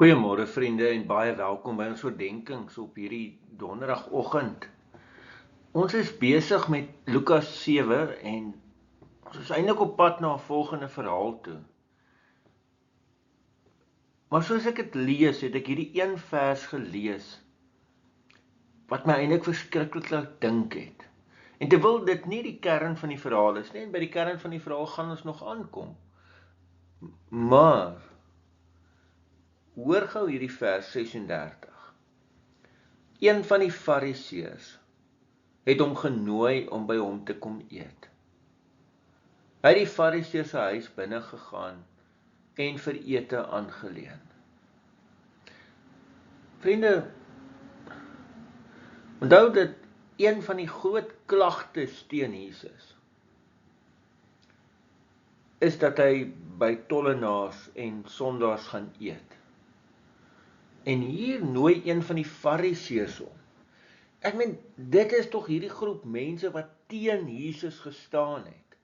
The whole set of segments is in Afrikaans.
Goeiemôre vriende en baie welkom by ons oordenkings op hierdie donderdagoggend. Ons is besig met Lukas 7 en ons is eintlik op pad na 'n volgende verhaal toe. Maar soos ek dit lees, het ek hierdie een vers gelees wat my eintlik verskriklik laat dink het. En terwyl dit nie die kern van die verhaal is nie, en by die kern van die verhaal gaan ons nog aankom. Maar hoor gou hierdie vers 36. Een van die Fariseërs het hom genooi om by hom te kom eet. Hy het die Fariseër se huis binne gegaan en vir ete aangeleen. Vriende, onthou dat een van die groot klagtes teen Jesus is dat hy by tollenaars en sondaars gaan eet. En hier nooi een van die Fariseërs om. Ek meen, dit is tog hierdie groep mense wat teen Jesus gestaan het.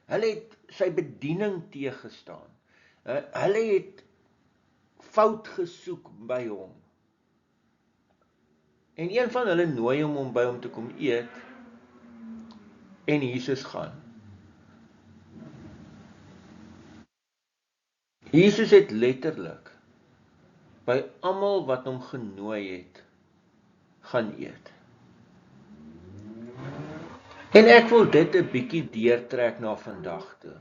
Hulle het sy bediening teëgestaan. Hulle het fout gesoek by hom. En een van hulle nooi hom om by hom te kom eet en Jesus gaan. Jesus het letterlik by almal wat hom genooi het, gaan eet. En ek wil dit 'n bietjie deurtrek na vandag toe.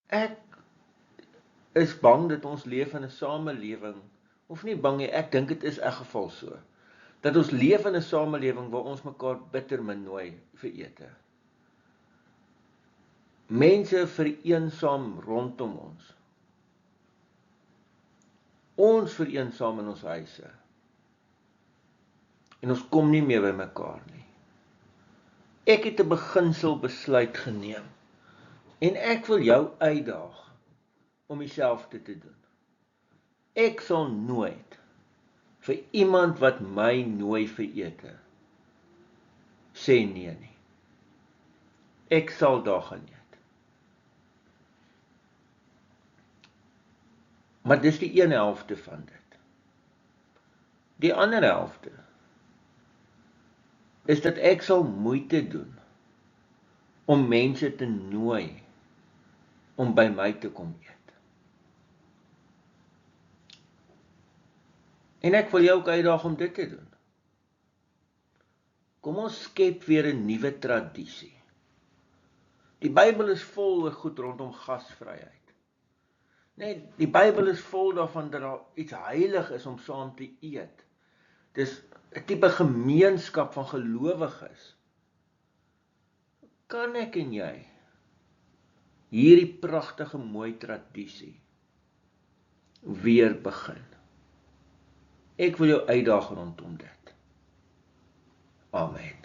Ek is bang dat ons leef in 'n samelewing, of nie bang nie, ek dink dit is in elk geval so, dat ons leef in 'n samelewing waar ons mekaar bitter min nooi vir ete. Mense vereensaam rondom ons. Ons vereensaam in ons huise. En ons kom nie meer by mekaar nie. Ek het 'n beginsel besluit geneem. En ek wil jou uitdaag om dieselfde te doen. Ek sal nooit vir iemand wat my nooi vir ete sê nee nie. Ek sal daar gaan eet. Maar dis die een helfte van dit. Die ander helfte is dat ek sal moeite doen om mense te nooi om by my te kom eet. En ek wil jou ook uitdaag om dit te doen. Kom ons skep weer 'n nuwe tradisie. Die Bybel is vol oor goed rondom gasvryheid. Nee, die Bybel is vol daarvan dat daar iets heilig is om saam te eet. Dis 'n tipe gemeenskap van gelowiges. Kan ek en jy hierdie pragtige mooi tradisie weer begin? Ek wil jou uitdaag rondom dit. Amen.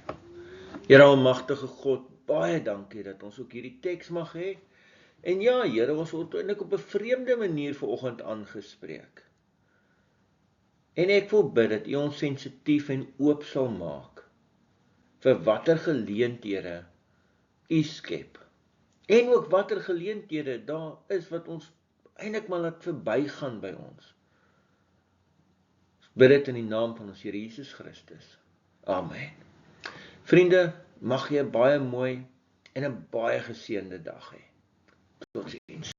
Here almagtige God, baie dankie dat ons ook hierdie teks mag hê. En ja, Here, ons word eintlik op 'n vreemde manier vanoggend aangespreek. En ek wil bid dat U ons sensitief en oop sal maak vir watter geleenthede U skep. En ook watter geleenthede daar is wat ons eintlik maar laat verbygaan by ons. Ons bid dit in die naam van ons Here Jesus Christus. Amen. Vriende, mag jy 'n baie mooi en 'n baie geseënde dag hê. Totsiens.